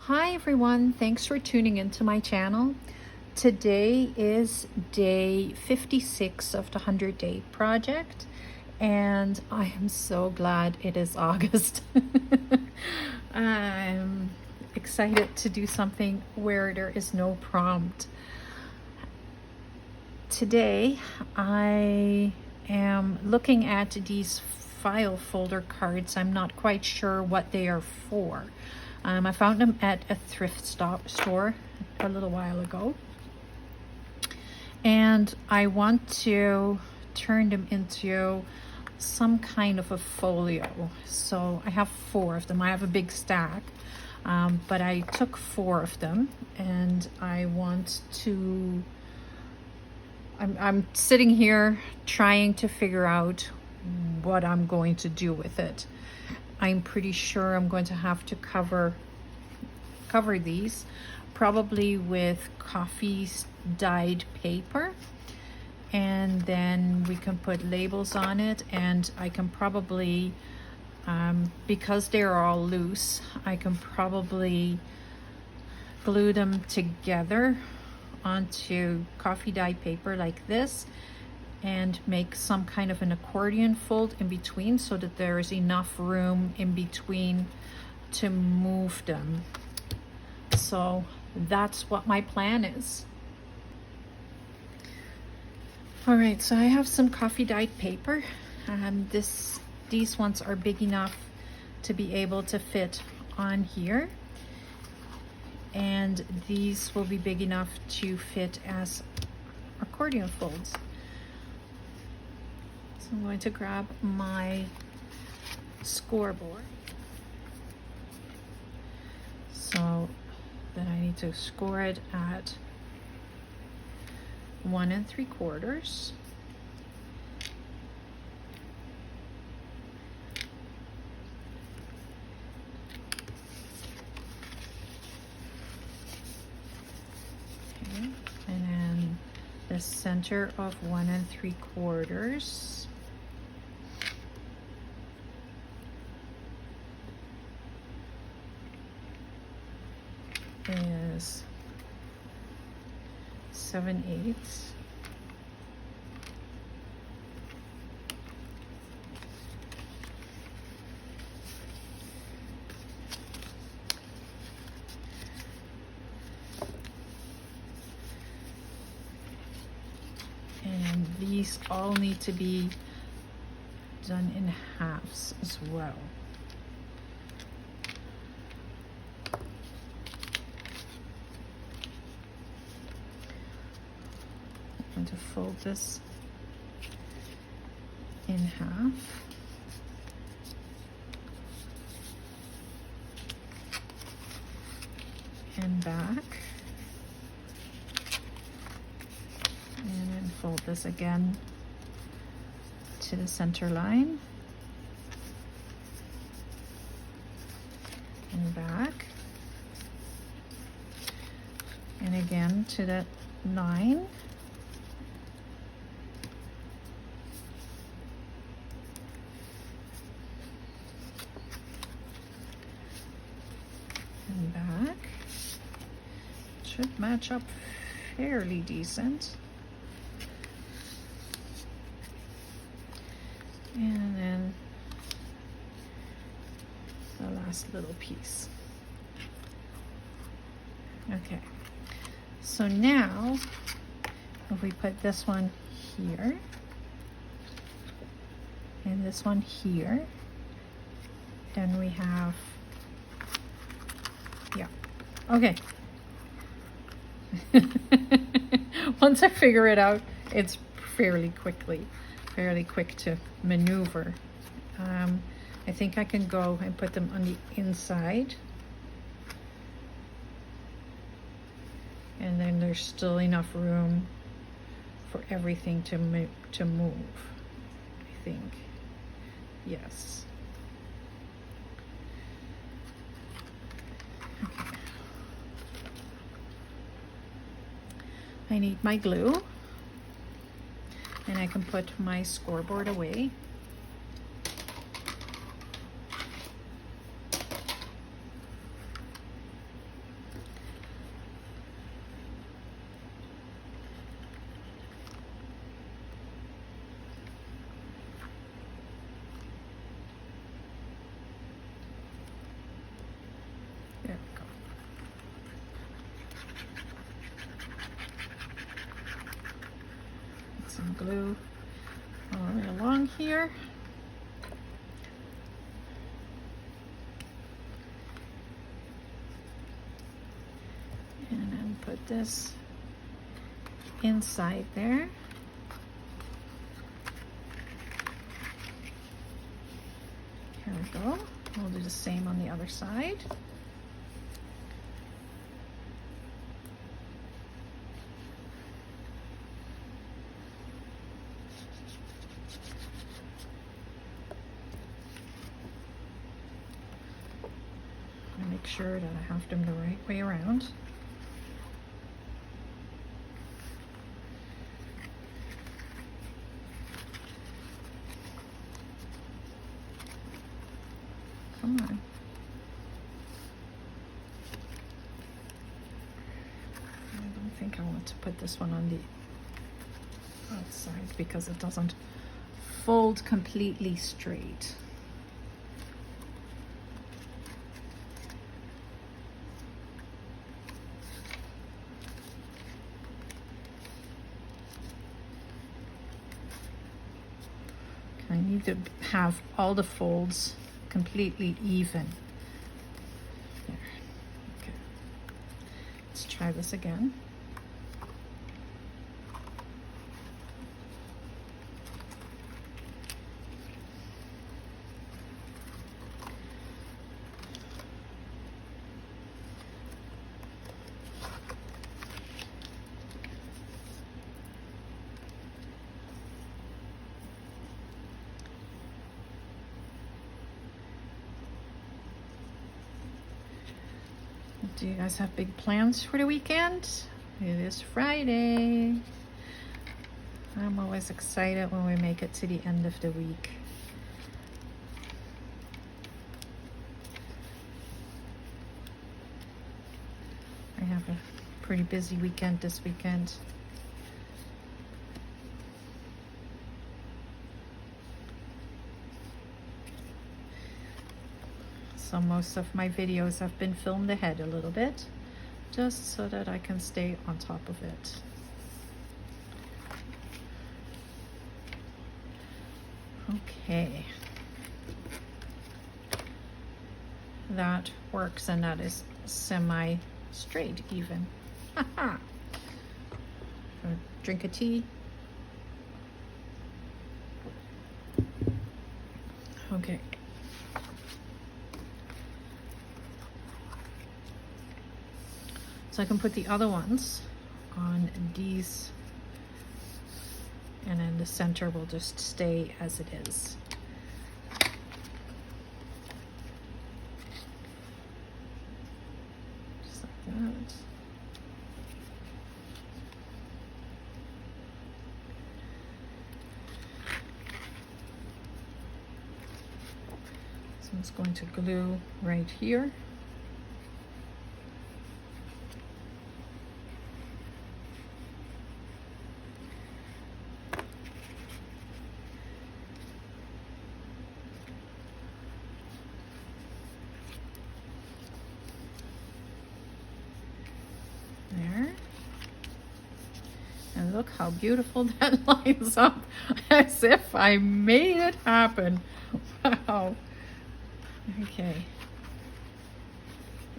Hi everyone, thanks for tuning into my channel. Today is day 56 of the 100-day project, and I am so glad it is August. I'm excited to do something where there is no prompt. Today I am looking at these file folder cards. I'm not quite sure what they are for. I found them at a thrift store a little while ago, and I want to turn them into some kind of a folio. So I have 4 of them. I have a big stack, but I took 4 of them, and I want to I'm sitting here trying to figure out what I'm going to do with it. I'm pretty sure I'm going to have to cover these probably with coffee dyed paper, and then we can put labels on it, and I can probably because they're all loose, I can probably glue them together onto coffee dyed paper like this and make some kind of an accordion fold in between so that there is enough room in between to move them. So that's what my plan is. All right, so I have some coffee dyed paper. These ones are big enough to be able to fit on here, and these will be big enough to fit as accordion folds. So I'm going to grab my scoreboard. So then I need to score it at 1 3/4. Okay, and then the center of 1 3/4. Is 7/8. And these all need to be done in halves as well. I'm going to fold this in half. And back. And then fold this again to the center line. And back. And again to that line. And back. Should match up fairly decent. And then the last little piece. Okay, so now if we put this one here and this one here, then we have, yeah, okay. Once I figure it out, it's fairly quick to maneuver. I think I can go and put them on the inside, and then there's still enough room for everything to move, I think. Yes. Okay. I need my glue, and I can put my scoreboard away. glue all the way along here. And then put this inside there. Here we go. We'll do the same on the other side. Make sure that I have them the right way around. Come on. I don't think I want to put this one on the outside because it doesn't fold completely straight. I need to have all the folds completely even. There. Okay. Let's try this again. Do you guys have big plans for the weekend? It is Friday. I'm always excited when we make it to the end of the week. I have a pretty busy weekend this weekend. So most of my videos have been filmed ahead a little bit, just so that I can stay on top of it. Okay. That works, and that is semi-straight even. Haha. Drink a tea. Okay. So I can put the other ones on these, and then the center will just stay as it is. Just like that. So I'm just going to glue right here. There. And look how beautiful that lines up, as if I made it happen. Wow. Okay.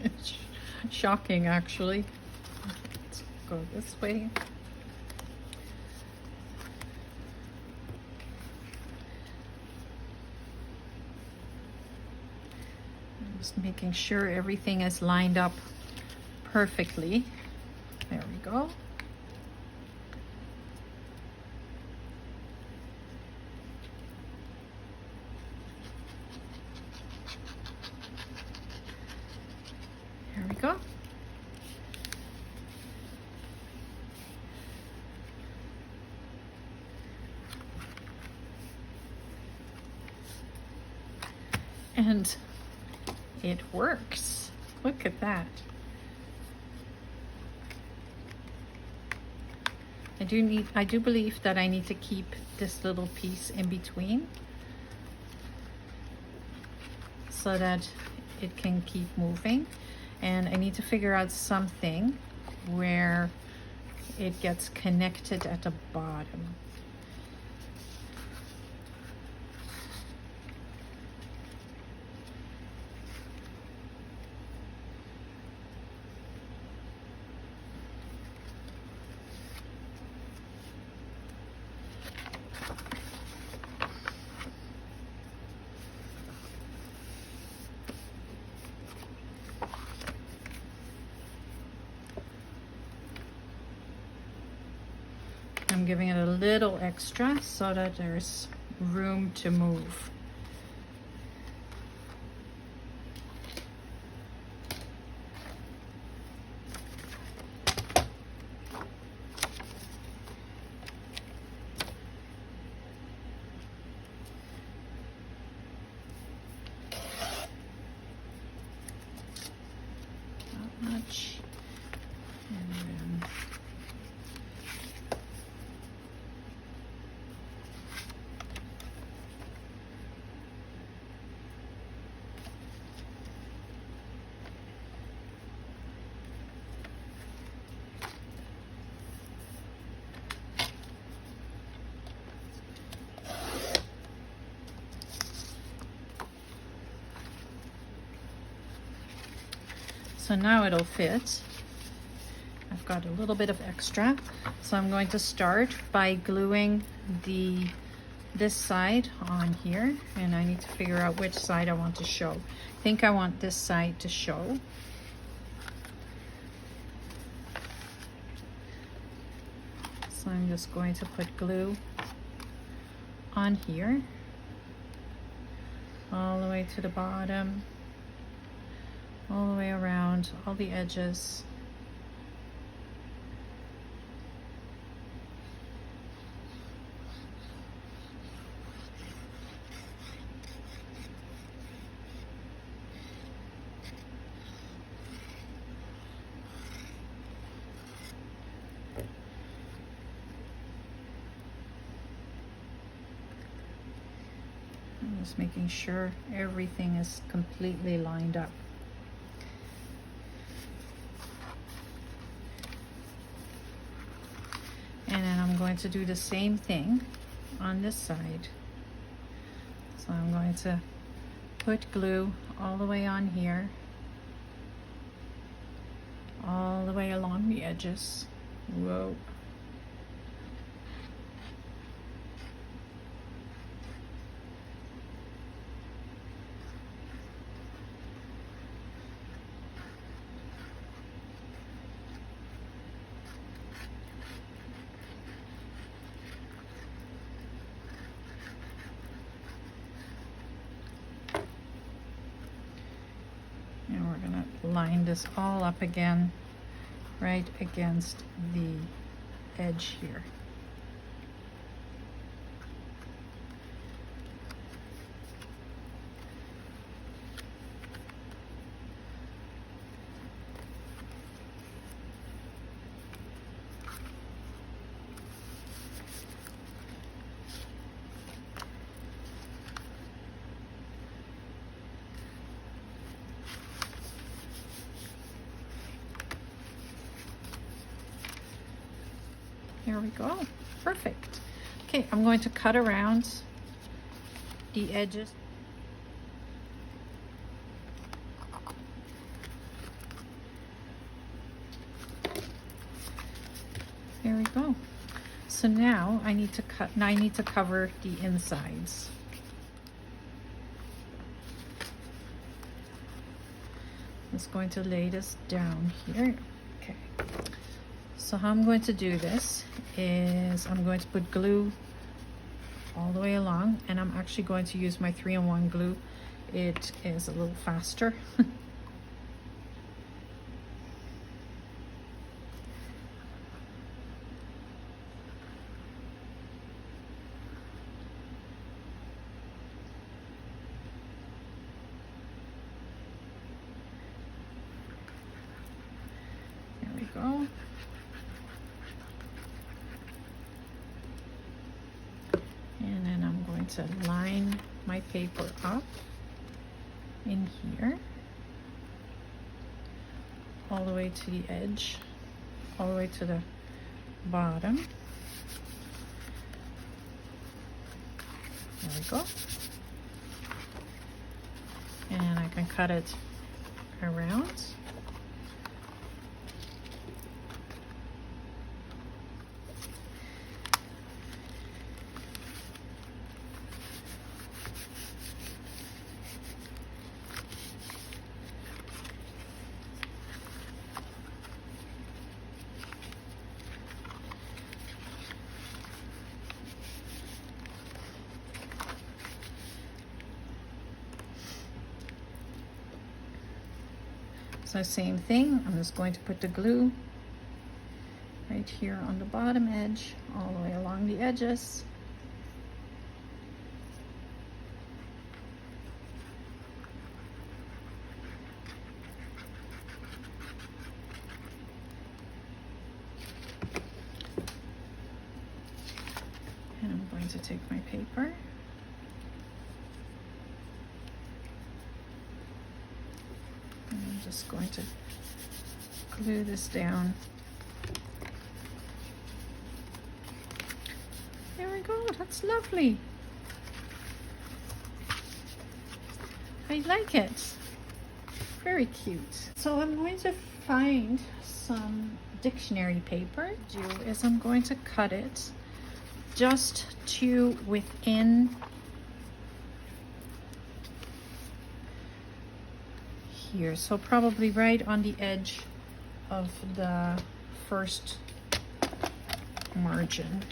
It's shocking, actually. Let's go this way. Just making sure everything is lined up perfectly. There we go. There we go. And it works. Look at that. I do believe that I need to keep this little piece in between so that it can keep moving, and I need to figure out something where it gets connected at the bottom. I'm giving it a little extra so that there's room to move. Not much. And then so now it'll fit. I've got a little bit of extra. So I'm going to start by gluing this side on here, and I need to figure out which side I want to show. I think I want this side to show. So I'm just going to put glue on here, all the way to the bottom, all the way around, all the edges. I'm just making sure everything is completely lined up. And then I'm going to do the same thing on this side. So I'm going to put glue all the way on here, all the way along the edges. Whoa. And we're gonna line this all up again, right against the edge here. There we go. Perfect. Okay, I'm going to cut around the edges. There we go. So now I need to cover the insides. I'm just going to lay this down here. Okay. So how I'm going to do this is I'm going to put glue all the way along, and I'm actually going to use my 3-in-1 glue. It is a little faster. There we go. And then I'm going to line my paper up in here, all the way to the edge, all the way to the bottom. There we go. And I can cut it around. So same thing, I'm just going to put the glue right here on the bottom edge, all the way along the edges. And I'm going to take my paper. And I'm just going to glue this down. There we go, that's lovely. I like it. Very cute. So I'm going to find some dictionary paper. What I'll do is I'm going to cut it just to within here. So probably right on the edge of the first margin.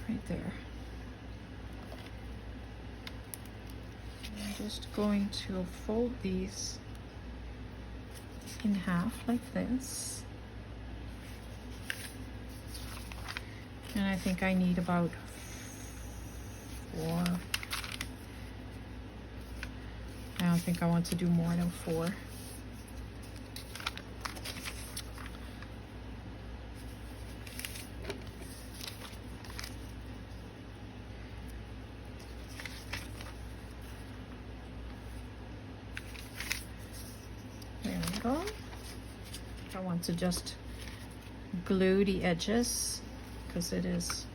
Right there. I'm just going to fold these in half like this. And I think I need about 4. I don't think I want to do more than 4. There we go. I want to just glue the edges because it is,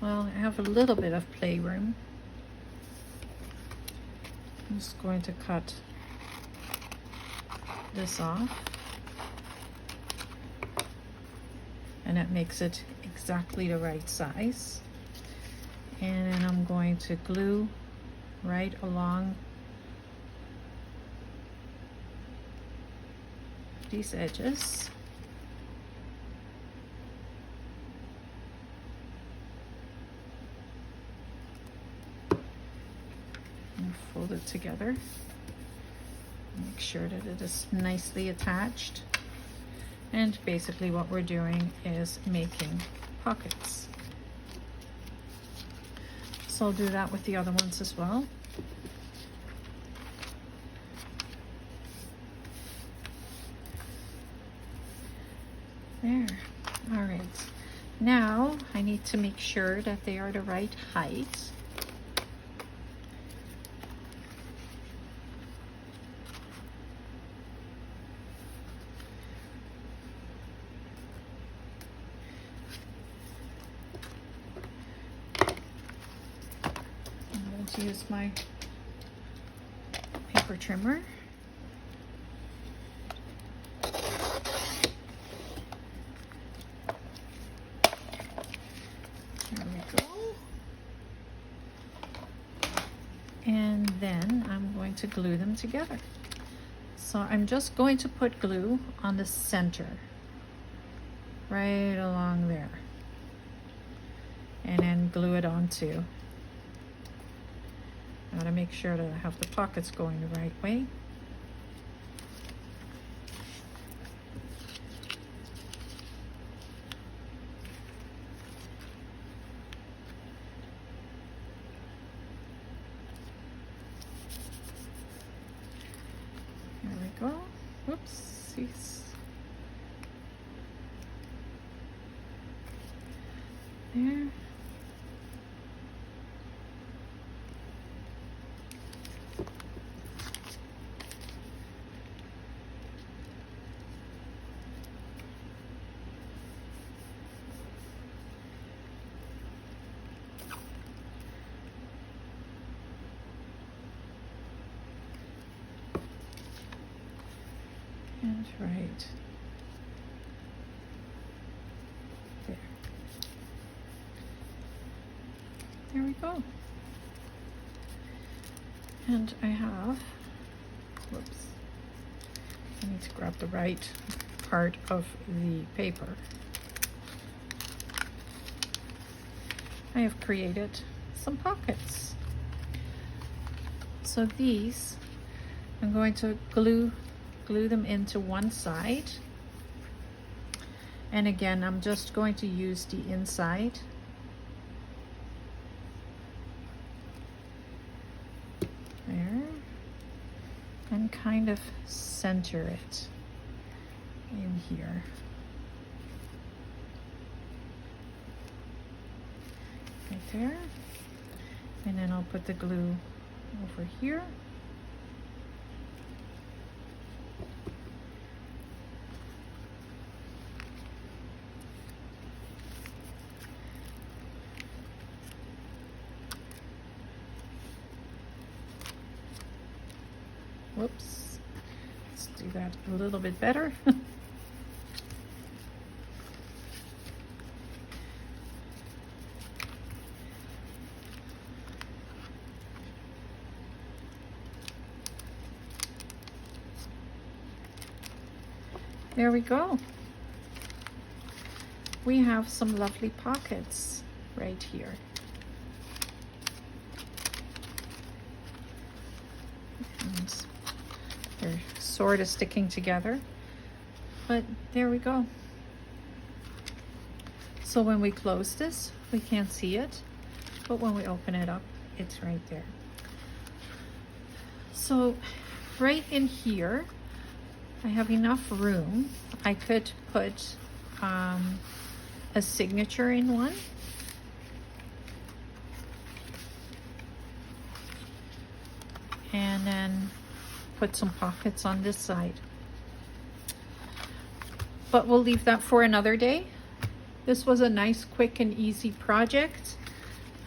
well, I have a little bit of playroom. I'm just going to cut this off, and that makes it exactly the right size. And then I'm going to glue right along these edges. And fold it together. Make sure that it is nicely attached. And basically what we're doing is making pockets. So I'll do that with the other ones as well. There. All right. Now I need to make sure that they are the right height. I'm going to use my paper trimmer. And then I'm going to glue them together. So I'm just going to put glue on the center, right along there, and then glue it onto. I want to make sure that I have the pockets going the right way. Go. Whoopsies. There. And right there. There we go. And I have, whoops, I need to grab the right part of the paper. I have created some pockets. So these, I'm going to glue them into one side. And again, I'm just going to use the inside. There. And kind of center it in here. Right there. And then I'll put the glue over here. Whoops. Let's do that a little bit better. There we go. We have some lovely pockets right here. And they're sort of sticking together, but there we go. So when we close this, we can't see it, but when we open it up, it's right there. So right in here, I have enough room. I could put a signature in one. And then put some pockets on this side. But we'll leave that for another day. This was a nice, quick, and easy project.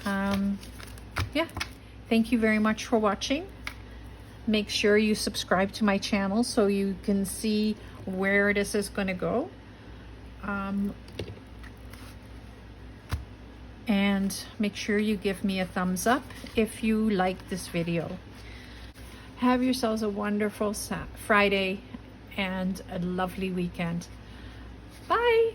Yeah, thank you very much for watching. Make sure you subscribe to my channel so you can see where this is going to go. And make sure you give me a thumbs up if you like this video. Have yourselves a wonderful Friday and a lovely weekend. Bye.